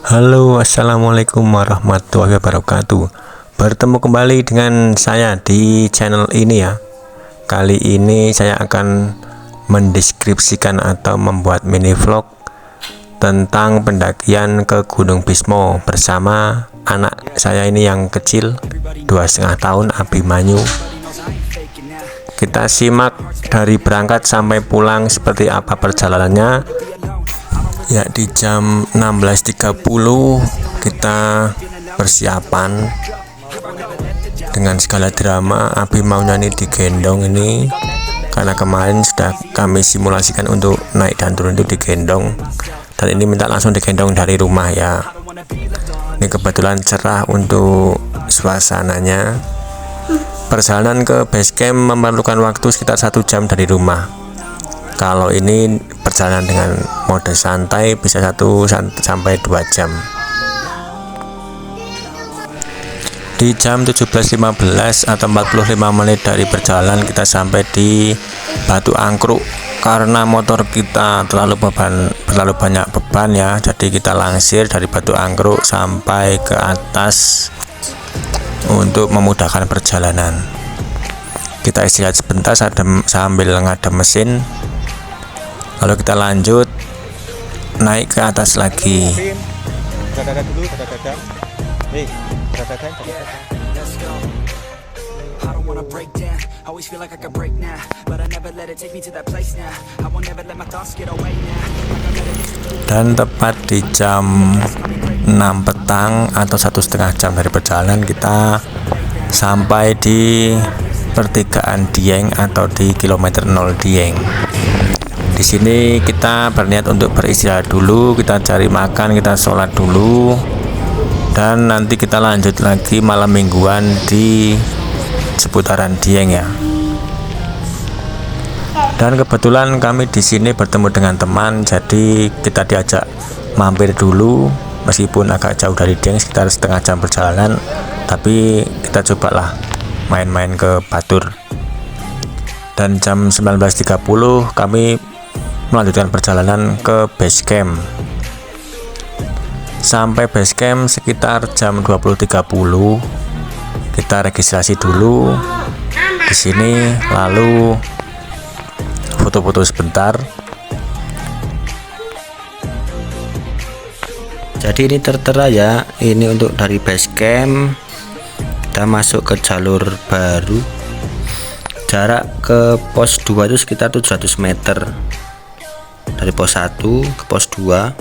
Halo, assalamualaikum warahmatullahi wabarakatuh. Bertemu kembali dengan saya di channel ini ya. Kali ini saya akan mendeskripsikan atau membuat mini vlog tentang pendakian ke Gunung Bismo bersama anak saya ini yang kecil 2,5 tahun, Abimanyu. Kita simak dari berangkat sampai pulang seperti apa perjalanannya. Ya, di jam 16.30 kita persiapan dengan segala drama. Abi mau nyanyi digendong ini karena kemarin sudah kami simulasikan untuk naik dan turun itu digendong, dan ini minta langsung digendong dari rumah ya. Ini kebetulan cerah untuk suasananya. Perjalanan ke base camp memerlukan waktu sekitar 1 jam dari rumah. Kalau ini perjalanan dengan mode santai bisa 1 sampai 2 jam. Di jam 17.15 atau 45 menit dari perjalanan kita sampai di Batu Angkruk. Karena motor kita terlalu banyak beban ya, jadi kita langsir dari Batu Angkruk sampai ke atas untuk memudahkan perjalanan. Kita istirahat sebentar sambil ngadem mesin, lalu kita lanjut naik ke atas lagi. Dan tepat di jam 6 petang atau 1,5 jam dari perjalanan kita sampai di pertigaan Dieng atau di kilometer 0 Dieng. Di sini kita berniat untuk beristirahat dulu, kita cari makan, kita sholat dulu, dan nanti kita lanjut lagi malam mingguan di seputaran Dieng ya. Dan kebetulan kami di sini bertemu dengan teman, jadi kita diajak mampir dulu, meskipun agak jauh dari Dieng sekitar setengah jam perjalanan, tapi kita cobalah main-main ke Batur. Dan jam 19.30 kami melanjutkan perjalanan ke base camp. Sampai base camp sekitar jam 20.30. Kita registrasi dulu di sini, lalu foto-foto sebentar. Jadi ini tertera ya, ini untuk dari base camp kita masuk ke jalur baru. Jarak ke pos 2 itu sekitar 700 meter. Dari pos 1 ke pos 2.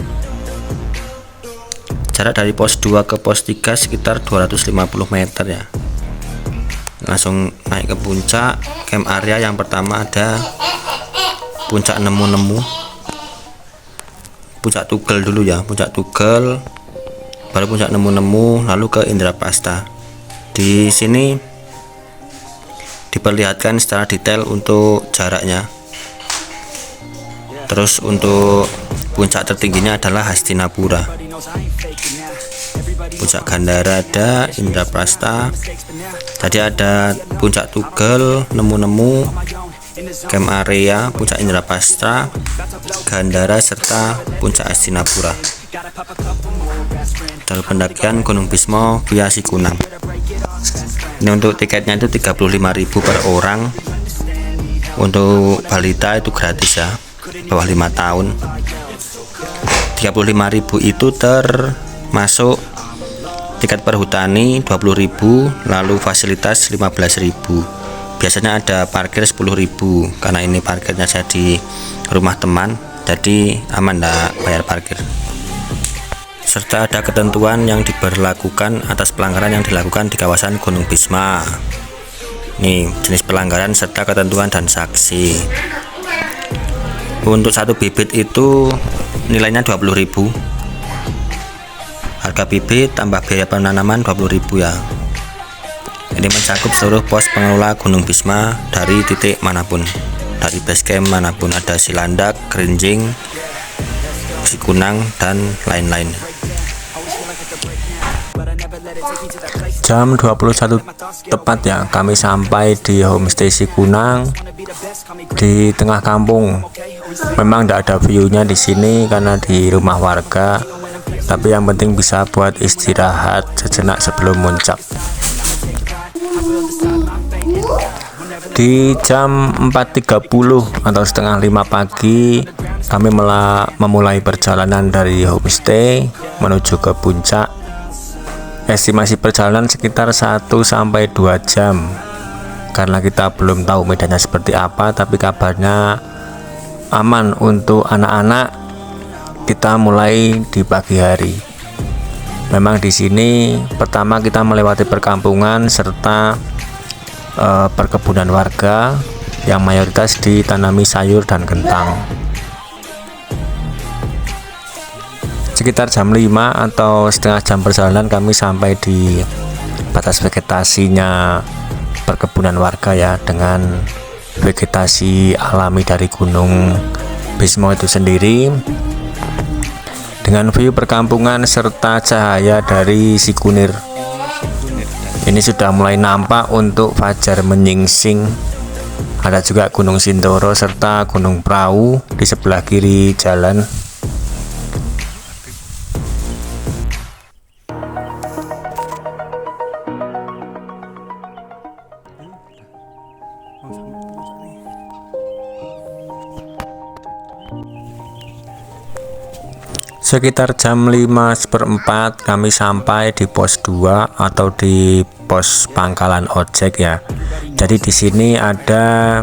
Jarak dari pos 2 ke pos 3 sekitar 250 meter ya. Langsung naik ke puncak camp area. Yang pertama ada puncak nemu-nemu, puncak Tugel dulu ya, puncak Tugel, baru puncak nemu-nemu, lalu ke Indrapasta. Di sini diperlihatkan secara detail untuk jaraknya. Terus untuk puncak tertingginya adalah Hastinapura. Puncak Gandara ada, Indrapasta. Jadi ada puncak Tugel, nemu-nemu, camp area, puncak Indrapasta, Gandara, serta puncak Hastinapura. Jalur pendakian Gunung Bismo via Sikunang. Ini untuk tiketnya itu 35.000 per orang. Untuk balita itu gratis ya, bawah 5 tahun. 35.000 itu termasuk tiket perhutani 20.000, lalu fasilitas 15.000. Biasanya ada parkir 10.000, karena ini parkirnya saya di rumah teman, jadi aman enggak bayar parkir. Serta ada ketentuan yang diberlakukan atas pelanggaran yang dilakukan di kawasan Gunung Bisma. Nih jenis pelanggaran serta ketentuan dan sanksi. Untuk satu bibit itu nilainya 20.000. Harga bibit tambah biaya penanaman 20.000 ya. Ini mencakup seluruh pos pengelola Gunung Bisma dari titik manapun, dari base camp manapun, ada Silandak, Kerinjing, Sikunang, dan lain-lain. Jam 21 tepat ya, kami sampai di homestay Sikunang di tengah kampung. Memang tidak ada view-nya di sini karena di rumah warga, tapi yang penting bisa buat istirahat sejenak sebelum muncak. Di jam 4.30 atau setengah 5 pagi kami memulai perjalanan dari homestay menuju ke puncak. Estimasi perjalanan sekitar 1-2 jam karena kita belum tahu medannya seperti apa, tapi kabarnya aman untuk anak-anak. Kita mulai di pagi hari. Memang di sini pertama kita melewati perkampungan serta perkebunan warga yang mayoritas ditanami sayur dan kentang. Sekitar jam 5 atau setengah jam perjalanan kami sampai di batas vegetasinya perkebunan warga ya, dengan vegetasi alami dari Gunung Bismo itu sendiri, dengan view perkampungan serta cahaya dari Sikunir. Ini sudah mulai nampak untuk fajar menyingsing. Ada juga Gunung Sindoro serta Gunung Prau di sebelah kiri jalan. Sekitar jam 5:04 kami sampai di pos 2 atau di pos pangkalan ojek ya. Jadi di sini ada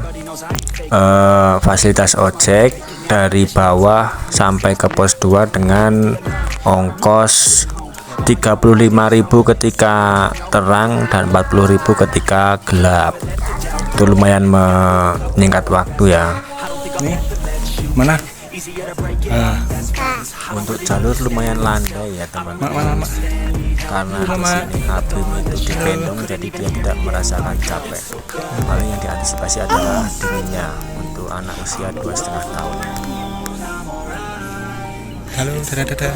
fasilitas ojek dari bawah sampai ke pos 2 dengan ongkos 35.000 ketika terang dan 40.000 ketika gelap. Itu lumayan menyingkat waktu ya. Nih, mana? Untuk jalur lumayan landai ya teman-teman, karena di sini Abim itu digendong jadi dia tidak merasakan capek. Paling yang diantisipasi adalah dinginnya untuk anak usia 2,5 tahun. Halo, dadah.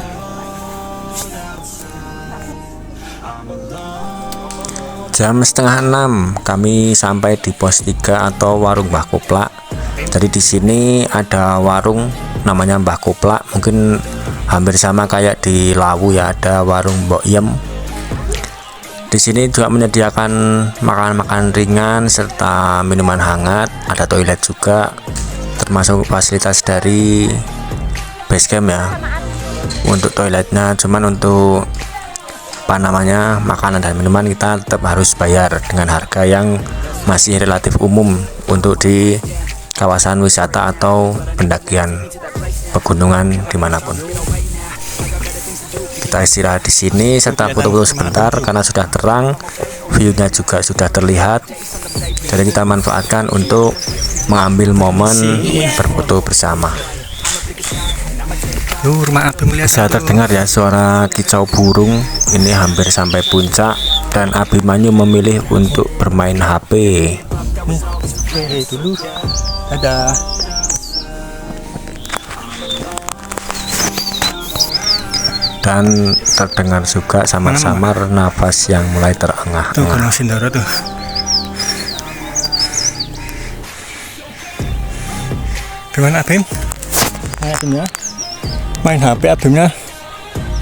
Jam setengah 6 kami sampai di pos 3 atau warung Mbah Kuplak. Jadi di sini ada warung namanya Mbah Kuplak, mungkin hampir sama kayak di Lawu ya, ada warung Mbok Yem. Di sini juga menyediakan makanan-makanan ringan serta minuman hangat, ada toilet juga, termasuk fasilitas dari base camp ya. Untuk toiletnya, cuman untuk makanan dan minuman kita tetap harus bayar dengan harga yang masih relatif umum untuk di kawasan wisata atau pendakian pegunungan dimanapun. Kita istirahat di sini serta foto-foto sebentar karena sudah terang, view-nya juga sudah terlihat. Jadi kita manfaatkan untuk mengambil momen berfoto bersama. Bisa terdengar ya suara kicau burung. Ini hampir sampai puncak dan Abimanyu memilih untuk bermain HP. Dulu ada dan terdengar juga samar-samar nafas yang mulai terengah-engah. Tuh Gunung Sindoro tuh. Gimana Abim? Abimnya? Main HP Abimnya?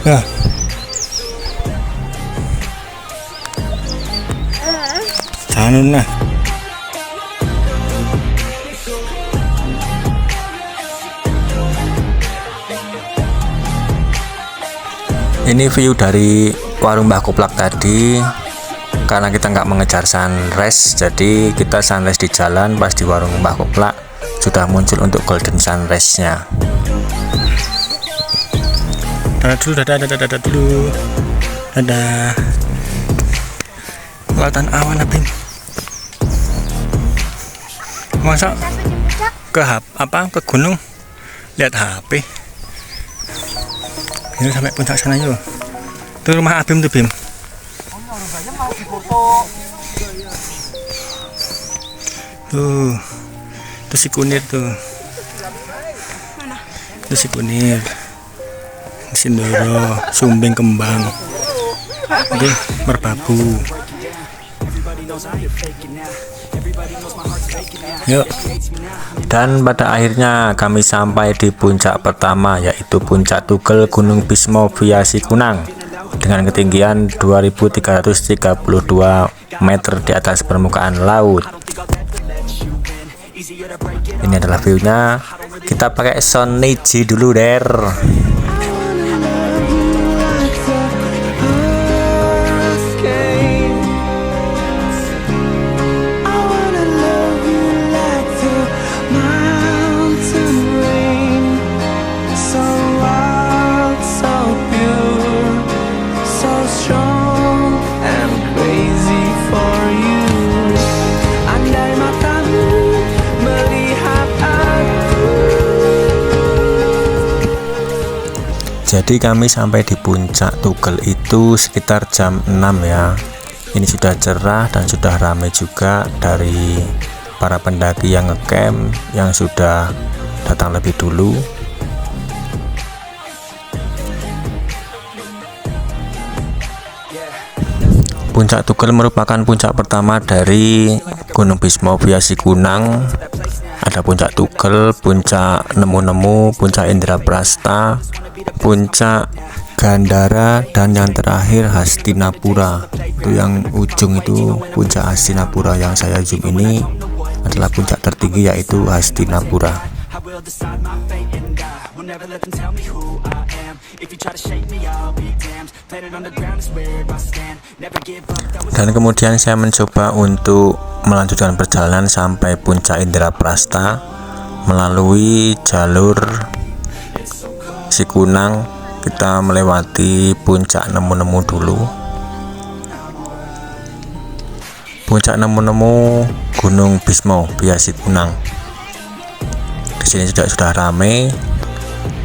Ya. Jangan nah. Ini view dari warung Mbah Kuplak tadi. Karena kita nggak mengejar sunrise, jadi kita sunrise di jalan. Pas di warung Mbah Kuplak sudah muncul untuk golden sunrise-nya. Dadah dulu. Dadah. Lautan awan Abim. Masa ke gunung lihat HP. Ini sampai puncak sana yuk. Itu rumah Abim tuh Bim. Tuh, itu Sikunir tuh. Itu Sikunir. Sindoro, Sumbing Kembang. Itu Merbabu. Yuk. Dan pada akhirnya kami sampai di puncak pertama, yaitu Puncak Tugel Gunung Bismo via Sikunang dengan ketinggian 2332 meter di atas permukaan laut. Ini adalah view-nya. Kita pakai sound Niji dulu der. Jadi kami sampai di puncak Tugel itu sekitar jam 6 ya. Ini sudah cerah dan sudah ramai juga dari para pendaki yang ngecamp yang sudah datang lebih dulu. Puncak Tugel merupakan puncak pertama dari Gunung Bismo via Sikunang. Ada Puncak Tugel, Puncak Nemu-Nemu, Puncak Indraprasta, Puncak Gandara, dan yang terakhir Hastinapura. Itu yang ujung itu Puncak Hastinapura. Yang saya zoom ini adalah puncak tertinggi, yaitu Hastinapura. Dan kemudian saya mencoba untuk melanjutkan perjalanan sampai Puncak Indraprasta melalui jalur Sikunang. Kita melewati Puncak Nemu-Nemu dulu. Puncak Nemu-Nemu Gunung Bismo via Sikunang. Di sini sudah ramai.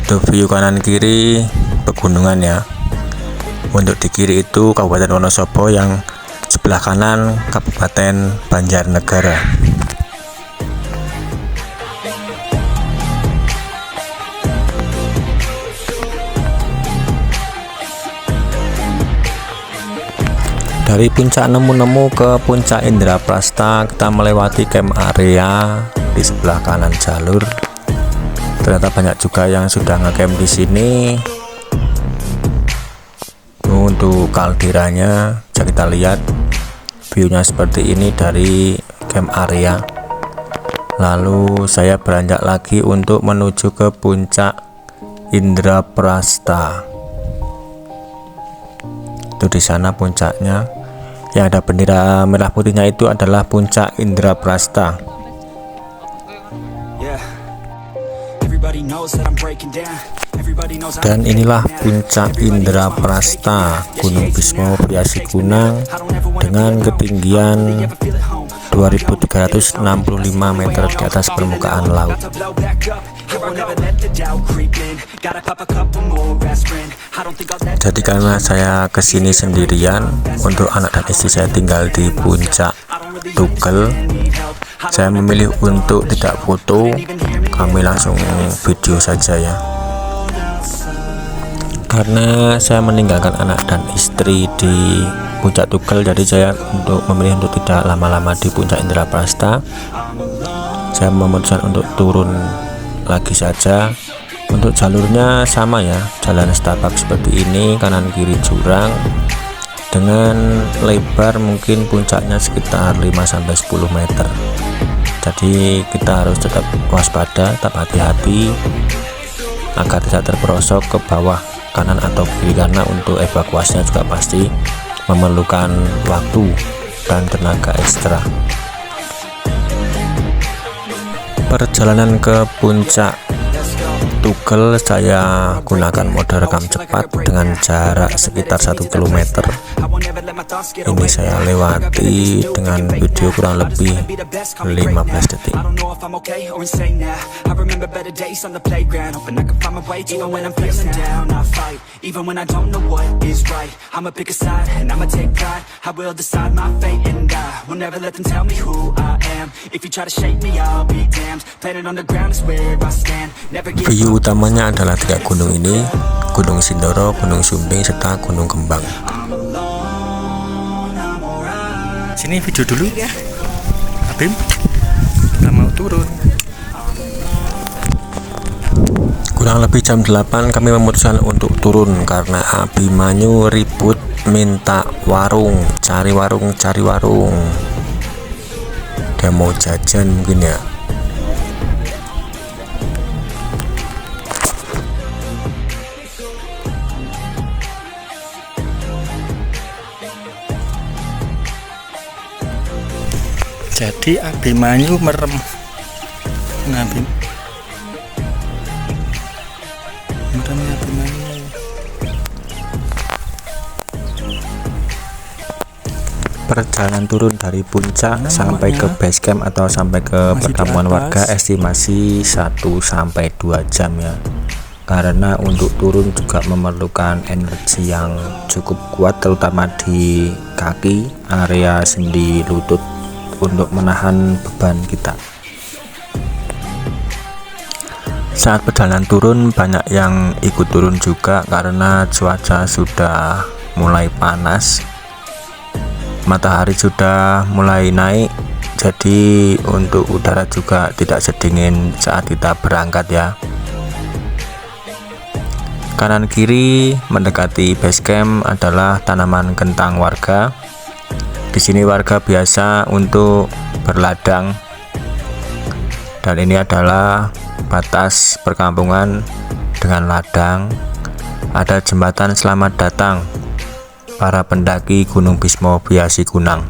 Itu view kanan kiri pegunungan ya. Untuk di kiri itu Kabupaten Wonosobo, yang sebelah kanan Kabupaten Banjarnegara. Dari Puncak Nemu-Nemu ke Puncak Indraprasta kita melewati camp area di sebelah kanan jalur. Ternyata banyak juga yang sudah ngecamp di sini. Untuk kalderanya bisa kita lihat view-nya seperti ini dari camp area. Lalu saya beranjak lagi untuk menuju ke Puncak Indraprasta. Itu di sana puncaknya. Yang ada bendera merah putihnya itu adalah Puncak Indraprasta. Dan inilah Puncak Indraprasta Gunung Bismo via Sikunang dengan ketinggian 2365 meter di atas permukaan laut. Jadi karena saya kesini sendirian, untuk anak dan istri saya tinggal di Puncak Tugel, saya memilih untuk tidak foto, kami langsung video saja ya. Karena saya meninggalkan anak dan istri di Puncak Tugel, jadi saya memilih untuk tidak lama-lama di Puncak Indraprasta. Saya memutuskan untuk turun lagi saja. Untuk jalurnya sama ya, jalan setapak seperti ini, kanan kiri jurang dengan lebar mungkin puncaknya sekitar 5-10 meter. Jadi kita harus tetap waspada, tetap hati-hati agar tidak terperosok ke bawah kanan atau kiri, karena untuk evakuasinya juga pasti memerlukan waktu dan tenaga ekstra. Perjalanan ke Puncak Tugel saya gunakan mode rekam cepat dengan jarak sekitar 1 km. Ini saya lewati dengan video kurang lebih 15 detik. View utamanya adalah 3 gunung ini, Gunung Sindoro, Gunung Sumbing, serta Gunung Kembang. Sini video dulu. Bim, kita mau turun. Kurang lebih jam 8 kami memutuskan untuk turun karena Abimanyu ribut minta warung, cari warung. Dia mau jajan mungkin ya. Jadi Abimanyu merem. Nah, Bim. Merem ya Abimanyu. Perjalanan turun dari puncak sampai ke base camp atau sampai ke perkampungan warga estimasi 1 sampai 2 jam ya. Karena untuk turun juga memerlukan energi yang cukup kuat, terutama di kaki, area sendi lutut, untuk menahan beban kita. Saat perjalanan turun banyak yang ikut turun juga karena cuaca sudah mulai panas, matahari sudah mulai naik, jadi untuk udara juga tidak sedingin saat kita berangkat ya. Kanan kiri mendekati base camp adalah tanaman kentang warga. Di sini warga biasa untuk berladang, dan ini adalah batas perkampungan dengan ladang. Ada jembatan selamat datang para pendaki Gunung Bismo Biasi Kunang.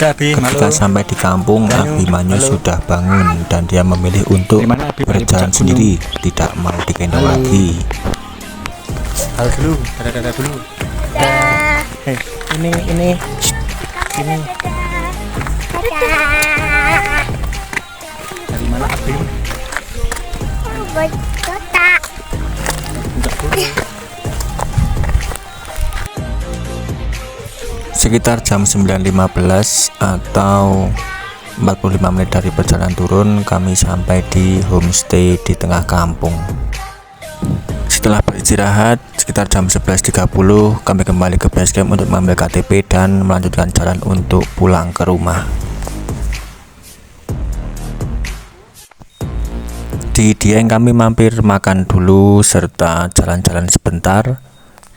Ketika sampai di kampung, Abimanyu sudah bangun dan dia memilih untuk berjalan sendiri, tidak mau digendong lagi. Halo dulu, dadah dulu. Hei, ini. Dari mana Abim? Kota. Sekitar jam 9.15 atau 45 menit dari perjalanan turun, kami sampai di homestay di tengah kampung. Setelah beristirahat sekitar jam 11.30, kami kembali ke base camp untuk mengambil KTP dan melanjutkan jalan untuk pulang ke rumah. Di Dieng kami mampir makan dulu serta jalan-jalan sebentar,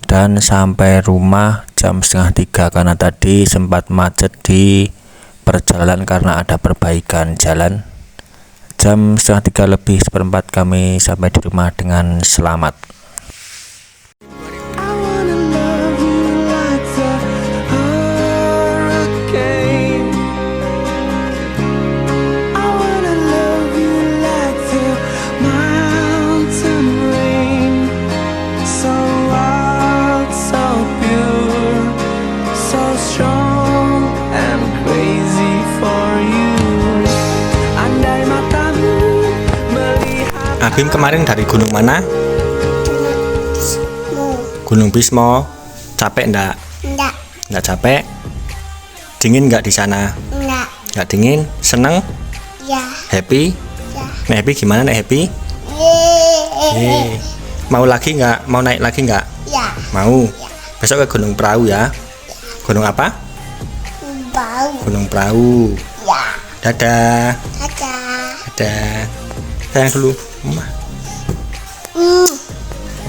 dan sampai rumah jam 2:30 karena tadi sempat macet di perjalanan karena ada perbaikan jalan. Jam 2:30 lebih seperempat kami sampai di rumah dengan selamat. Abim kemarin dari gunung mana? Gunung Bismo. Capek enggak? Enggak capek? Dingin enggak di sana? Enggak dingin? Seneng? Ya. Happy? Ya. Nek happy gimana nek happy? Yeay. Mau lagi enggak? Mau naik lagi enggak? Ya. Mau. Besok ke Gunung Perahu ya. Gunung apa? Bau. Gunung Perahu. Ya. Dadah. Dadah. Dadah. Sayang dulu. Mama.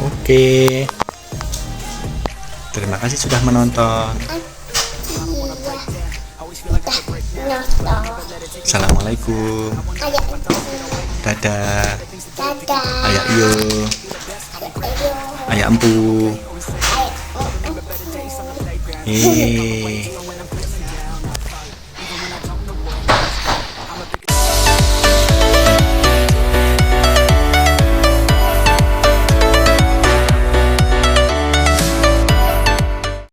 Oke. Terima kasih sudah menonton. Noto. Assalamualaikum. Ayah itu. Dadah. Dadah. Ayah iyo. Ayo. Ayah empu. Ayo. Hehehe.